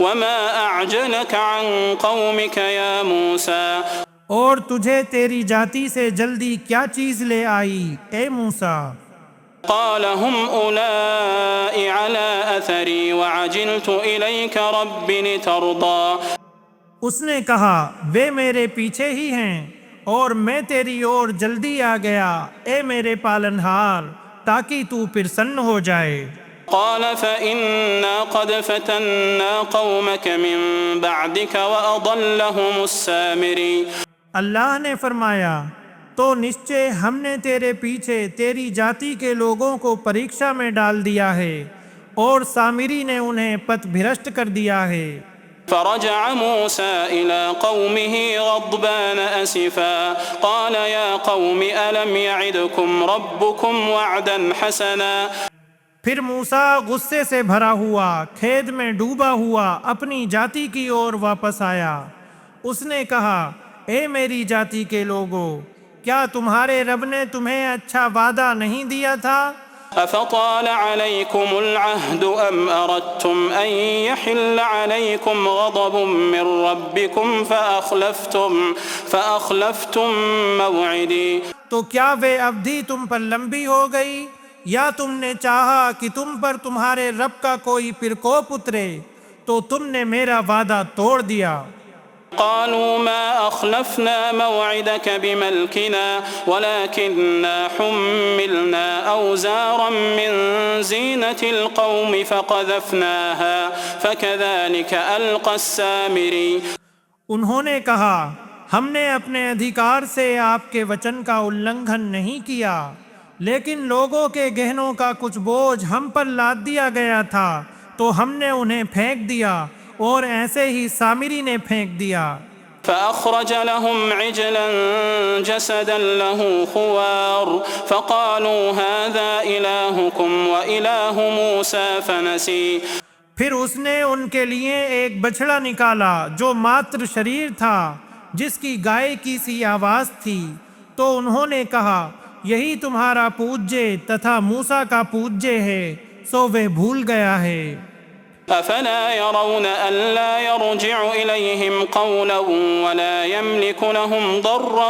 وما أعجلك عن قومك يا موسى اور تجھے تیری جاتی سے جلدی کیا چیز لے آئی اے موسیٰ؟ قال هم أولئك على أثري وعجلت إليك رب لترضى اس نے کہا وہ میرے پیچھے ہی ہیں اور میں تیری اور جلدی آ گیا اے میرے پالنہار تاکہ تو پرسن ہو جائے۔ قال فإنا قد فتنا قومك من بعدك وأضلهم السامري اللہ نے فرمایا تو نشچے ہم نے تیرے پیچھے تیری جاتی کے لوگوں کو پریکشا میں ڈال دیا ہے اور سامری نے انہیں پت بھرشٹ کر دیا ہے۔ فرجع موسى إلى قومه غضبان أسفا قال يا قوم ألم يعدكم ربكم وعدا حسنا پھر موسیٰ غصے سے بھرا ہوا کھید میں ڈوبا ہوا اپنی جاتی کی اور واپس آیا۔ اس نے کہا اے میری جاتی کے لوگو، کیا تمہارے رب نے تمہیں اچھا وعدہ نہیں دیا تھا؟ أفطال عليكم العهد أم أردتم أن يحل عليكم غضب من ربكم فأخلفتم موعدي تو کیا وہ اودھی تم پر لمبی ہو گئی یا تم نے چاہا کہ تم پر تمہارے رب کا کوئی پرکوپ اترے تو تم نے میرا وعدہ توڑ دیا۔ قالوا ما أخلفنا موعدك بملكنا ولكننا حملنا أوزارا من زينة القوم فقذفناها فكذلك ألقى السامري انہوں نے کہا ہم نے اپنے ادھیکار سے آپ کے وچن کا النگھن نہیں کیا، لیکن لوگوں کے گہنوں کا کچھ بوجھ ہم پر لاد دیا گیا تھا تو ہم نے انہیں پھینک دیا اور ایسے ہی سامری نے پھینک دیا۔ فأخرج لهم عجلا جسدا له خوار فقالوا هذا إلهكم وإله موسى فنسي پھر اس نے ان کے لیے ایک بچھڑا نکالا جو ماتر شریر تھا جس کی گائے کی سی آواز تھی، تو انہوں نے کہا یہی تمہارا پوجے تتھا موسیٰ کا پوجے ہے، سو وہ بھول گیا ہے۔ أفلا يرون ألا يرجع إليهم قولا ولا يملك لهم ضرا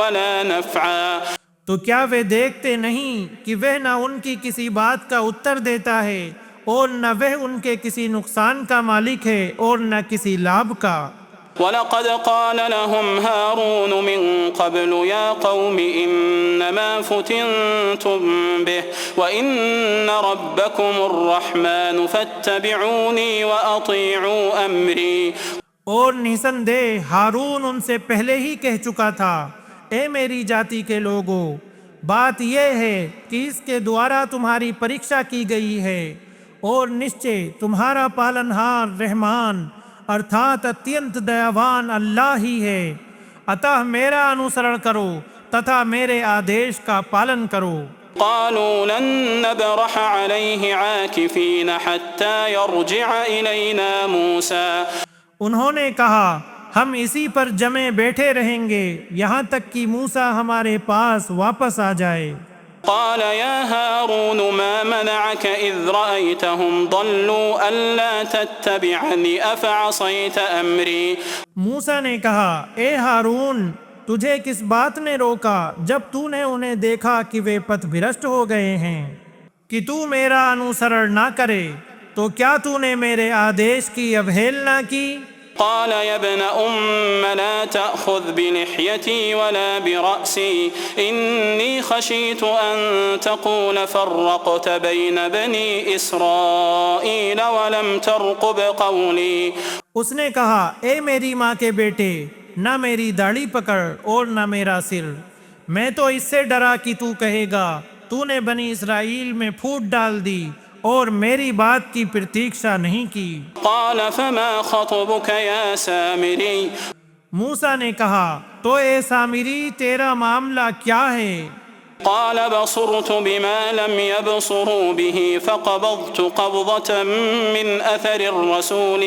ولا نفعا تو کیا وہ دیکھتے نہیں کہ وہ نہ ان کی کسی بات کا اتر دیتا ہے اور نہ وہ ان کے کسی نقصان کا مالک ہے اور نہ کسی لابھ کا۔ وَلَقَدْ قَالَ لَهُمْ هَارُونُ مِنْ قَبْلُ يَا قَوْمِ إِنَّمَا فُتِنْتُمْ بِهِ وَإِنَّ رَبَّكُمُ الرَّحْمَنُ فَاتَّبِعُونِي وَأَطِيعُوا أَمْرِي اور نسندہ ہارون ان سے پہلے ہی کہہ چکا تھا اے میری جاتی کے لوگو، بات یہ ہے کہ اس کے دوارا تمہاری پریکشا کی گئی ہے اور نشچے تمہارا پالنہار رحمان ارتھات اتینت دیاوان اللہ ہی ہے، اتہ میرا انوسرن کرو تتھا میرے آدیش کا پالن کرو۔ قالوا لن نبرح عليه عاكفين حتى يرجع إلينا موسى انہوں نے کہا ہم اسی پر جمے بیٹھے رہیں گے یہاں تک کہ موسیٰ ہمارے پاس واپس آ جائے۔ قال يا هارون ما منعك إذ رأيتهم ضلوا ألا تتبعني أفعصيت أمري موسیٰ نے کہا اے ہارون، تجھے کس بات نے روکا جب تو نے انہیں دیکھا کہ وہ پتھ بھرشٹ ہو گئے ہیں کہ تو میرا انوسرن نہ کرے، تو کیا تو نے میرے آدیش کی اوہیلنا کی؟ قال يا ابن لا تأخذ بلحيتي ولا برأسي إني خشيت أن تقول فرقت بين بني إسرائيل ولم ترقب قولي اس نے کہا اے میری ماں کے بیٹے، نہ میری داڑھی پکڑ اور نہ میرا سر، میں تو اس سے ڈرا کہ تو کہے گا تو نے بنی اسرائیل میں پھوٹ ڈال دی اور میری بات کی پرتیکشا نہیں کی۔ قال فما خطبك يا سامري موسیٰ نے کہا تو اے سامری تیرا معاملہ کیا ہے؟ قال بصرت بما لم يبصروا به فقبضت قبضة من أثر الرسول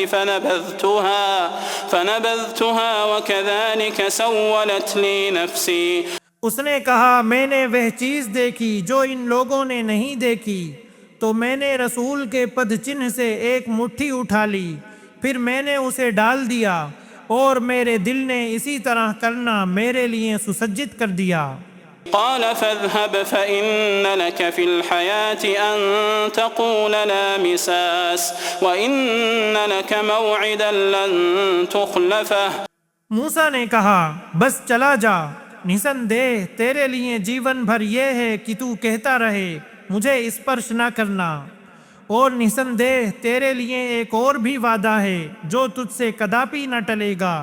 فنبذتها وكذلك سولت لي نفسي اس نے کہا میں نے وہ چیز دیکھی جو ان لوگوں نے نہیں دیکھی، تو میں نے رسول کے پد چنہ سے ایک مٹھی اٹھا لی، پھر میں نے اسے ڈال دیا اور میرے دل نے اسی طرح کرنا میرے لیے سسجد کر دیا۔ قال فاذهب فإن لك في الحياة أن تقول لا مساس وإن لك موعدا لن تخلفه۔ موسیٰ نے کہا بس چلا جا، نسندیہ تیرے لیے جیون بھر یہ ہے کہ تو کہتا رہے مجھے اسپرش نہ کرنا، اور نسندیہ تیرے لیے ایک اور بھی وعدہ ہے جو تجھ سے کداپی نہ ٹلے گا۔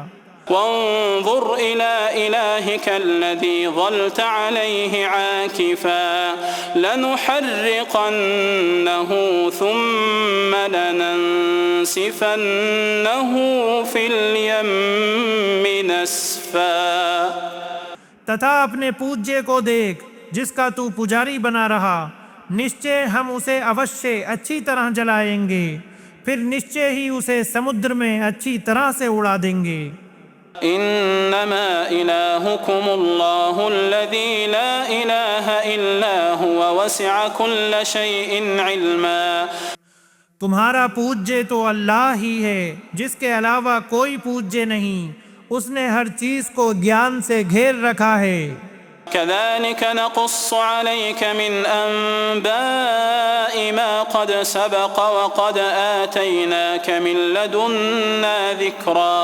وانظر إلى إلهك الذي ظلت عليه عاكفا لنحرقنه ثم لننسفنه في اليم نسفا۔ تتھا اپنے پوجے کو دیکھ جس کا تو پجاری بنا رہا، نشچے ہم اسے اوشے اچھی طرح جلائیں گے، پھر نشچے ہی اسے سمندر میں اچھی طرح سے اڑا دیں گے۔ انما الہکم اللہ الذی لا الہ الا هو وسع کل شیء علما۔ تمہارا پوجے تو اللہ ہی ہے جس کے علاوہ کوئی پوجے نہیں، اس نے ہر چیز کو گیان سے گھیر رکھا ہے۔ كذلك نقص عليك من أنباء ما قد سبق وقد آتيناك من لدنا ذكرا۔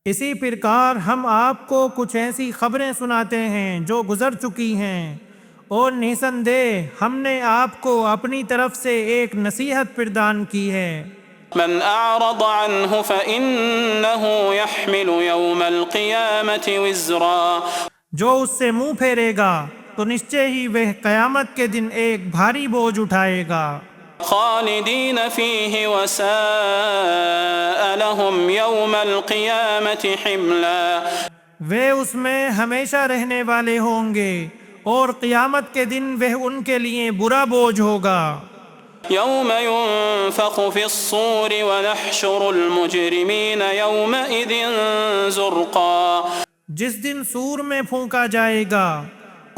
اسی پرکار ہم آپ کو کچھ ایسی خبریں سناتے ہیں جو گزر چکی ہیں، اور نسندیہ ہم نے آپ کو اپنی طرف سے ایک نصیحت پردان کی ہے۔ من أعرض عنه فإنه يحمل يوم القيامة وزرا۔ جو اس سے منہ پھیرے گا تو نشچے ہی وہ قیامت کے دن ایک بھاری بوجھ اٹھائے گا۔ خالدین فیہ وساء لهم یوم القیامت حملا۔ وہ اس میں ہمیشہ رہنے والے ہوں گے اور قیامت کے دن وہ ان کے لیے برا بوجھ ہوگا۔ یوم ينفخ فی الصور ونحشر المجرمین یومئذ زرقا۔ جس دن سور میں پھونکا جائے گا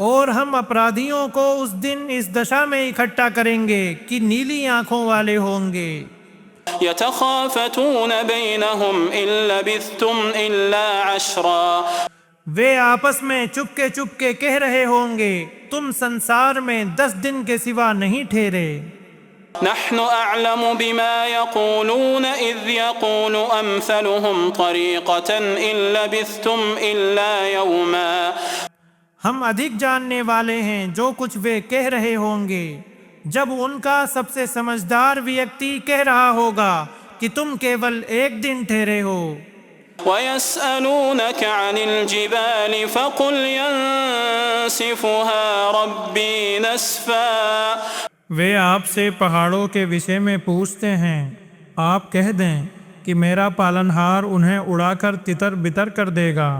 اور ہم اپرادھیوں کو اس دن اس دشا میں اکٹھا کریں گے کہ نیلی آنکھوں والے ہوں گے۔ یتخافتون بینہم ان لبثتم الا عشرا۔ وہ آپس میں چپ کے کہہ رہے ہوں گے تم سنسار میں 10 دن کے سوا نہیں ٹھہرے۔ نحن اعلم بما يقولون اذ يقول امثلهم طریقة ان لبثتم الا یوما۔ ہم ادھک جاننے والے ہیں جو کچھ وہ کہہ رہے ہوں گے جب ان کا سب سے سمجھدار ویکتی کہہ رہا ہوگا کہ تم کیول ایک دن ٹھہرے ہو۔ وَيَسْأَلُونَكَ عَنِ الْجِبَالِ فَقُلْ يَنسِفُهَا رَبِّي نَسْفًا۔ وہ آپ سے پہاڑوں کے وشے میں پوچھتے ہیں، آپ کہہ دیں کہ میرا پالنہار انہیں اڑا کر تتر بتر کر دے گا۔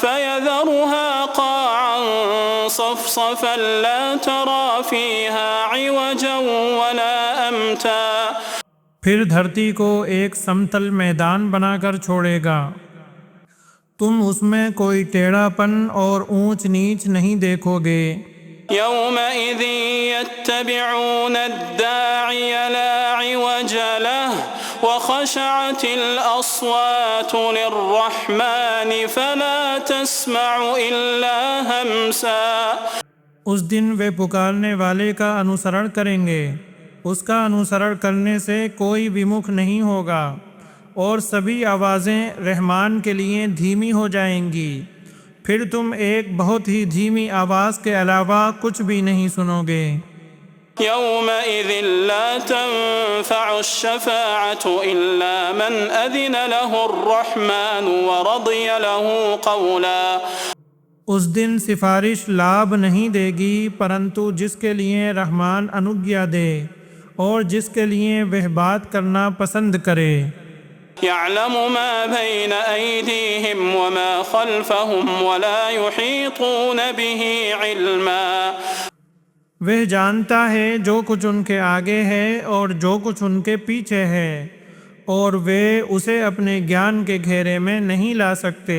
فَيَذَرُهَا قَاعًا صَفْصَفًا لَا تَرَى فِيهَا عِوَجًا وَلَا أَمْتًا۔ پھر دھرتی کو ایک سمتل میدان بنا کر چھوڑے گا، تم اس میں کوئی ٹیڑھا پن اور اونچ نیچ نہیں دیکھو گے۔ يومئذ يتبعون الداعي لا عوج له وخشعت الأصوات للرحمن فلا تسمع إلا همسا۔ اس دن وہ پکارنے والے کا انوسرن کریں گے، اس کا انوسرن کرنے سے کوئی ومکھ نہیں ہوگا، اور سبھی آوازیں رحمان کے لیے دھیمی ہو جائیں گی، پھر تم ایک بہت ہی دھیمی آواز کے علاوہ کچھ بھی نہیں سنو گے۔ یومئذ لا تنفع الشفاعة إلا من أذن له الرحمن ورضي له قولا۔ اس دن سفارش لابھ نہیں دے گی پرنتو جس کے لیے رحمان انگیا دے اور جس کے لیے وہ بات کرنا پسند کرے۔ يعلم ما بين أيديهم وما خلفهم ولا يحيطون به علما۔ وہ جانتا ہے جو کچھ ان کے آگے ہے اور جو کچھ ان کے پیچھے ہے، اور وہ اسے اپنے گیان کے گھیرے میں نہیں لا سکتے۔